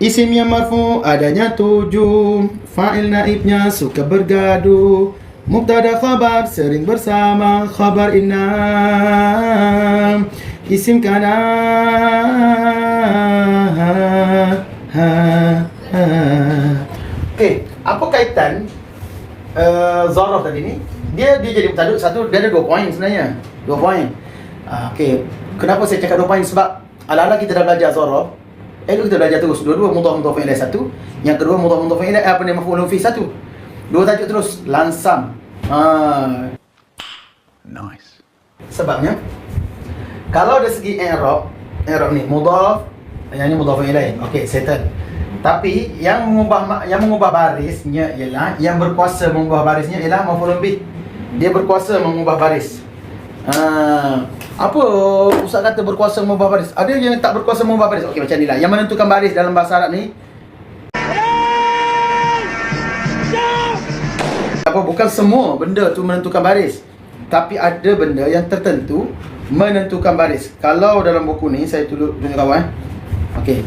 Isim yang marfu adanya 7, fa'il naibnya suka bergaduh, mubtada khabar sering bersama, khabar inna, isim kana, Okey, apa kaitan zaraf tadi ni? Dia jadi mubtada satu, dia ada 2 poin sebenarnya. 2 poin. Okey, kenapa saya cakap 2 poin? Sebab ala-ala kita dah belajar zaraf. Kita belajar terus dua-dua mudhaf ilaih satu, yang kedua mudhaf ilaih maf'ulun fi satu. Dua tajuk terus langsam. Nice. Sebabnya kalau dari segi i'rab ni mudhaf, yang ni mudhaf ilaih. Okey, settle. Tapi yang mengubah barisnya ialah, yang berkuasa mengubah barisnya ialah maf'ulun bih. Dia berkuasa mengubah baris. Apa Ustaz kata berkuasa mengubah baris? Ada yang tak berkuasa mengubah baris. Okey, macam inilah. Yang menentukan baris dalam bahasa Arab ni, bukan semua benda tu menentukan baris, tapi ada benda yang tertentu menentukan baris. Kalau dalam buku ni saya tunjuk kawan. Okey.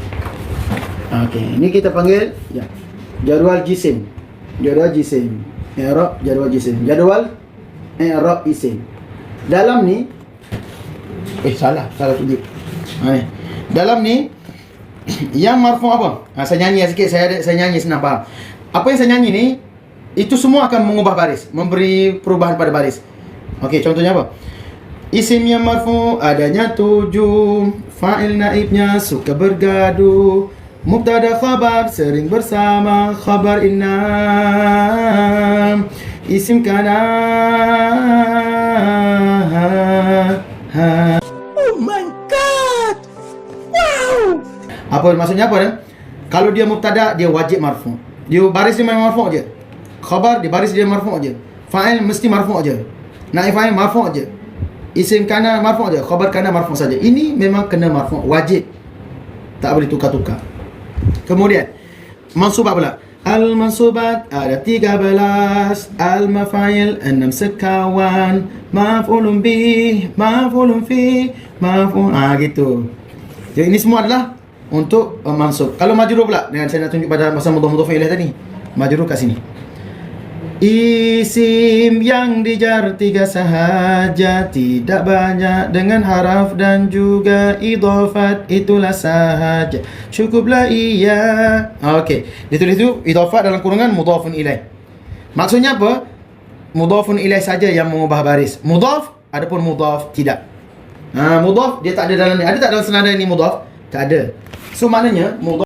Ini kita panggil jadual jisim. Jadual jisim. I'rab jadual jisim. Jadual i'rab isim. Dalam ni salah tunjuk. Dalam ni yang marfu apa? Saya nyanyi sikit, saya nyanyi senang faham. Apa yang saya nyanyi ni, itu semua akan mengubah baris, memberi perubahan pada baris. Okey, contohnya apa? Isim yang marfu adanya 7, fa'il naibnya suka bergaduh, mubtada khabar sering bersama, khabar inna, isim kana. Oh my god. Wow. Apa maksudnya apa kan? Kalau dia mubtada, dia wajib marfu. Dia baris dia memang marfu je. Khabar di baris dia marfu je. Fa'il mesti marfu je. Naib fa'il marfu je. Isim kana marfu je. Khabar kana marfu saja. Ini memang kena marfu, wajib. Tak boleh tukar-tukar. Kemudian mansubat pula. Al-mansubat ada 13, al-mafa'il 6 sekawan, maf'ulun bih, maf'ulun fi, gitu. Jadi ini semua adalah untuk mansub. Kalau majrur pula, dengan saya nak tunjuk pada masa mudhaf ilaih tadi. Majrur kat sini. Isim yang dijar 3 sahaja, tidak banyak dengan haraf dan juga idhafat, itulah sahaja, cukuplah ia. Okey, ditulis tu idhafat dalam kurungan mudhafun ilaih. Maksudnya apa? Mudhafun ilaih saja yang mengubah baris. Mudhaf, adapun mudhaf tidak. Mudhaf dia tak ada dalam ni. Ada tak dalam senada ini mudhaf? Tak ada. So maknanya mudhaf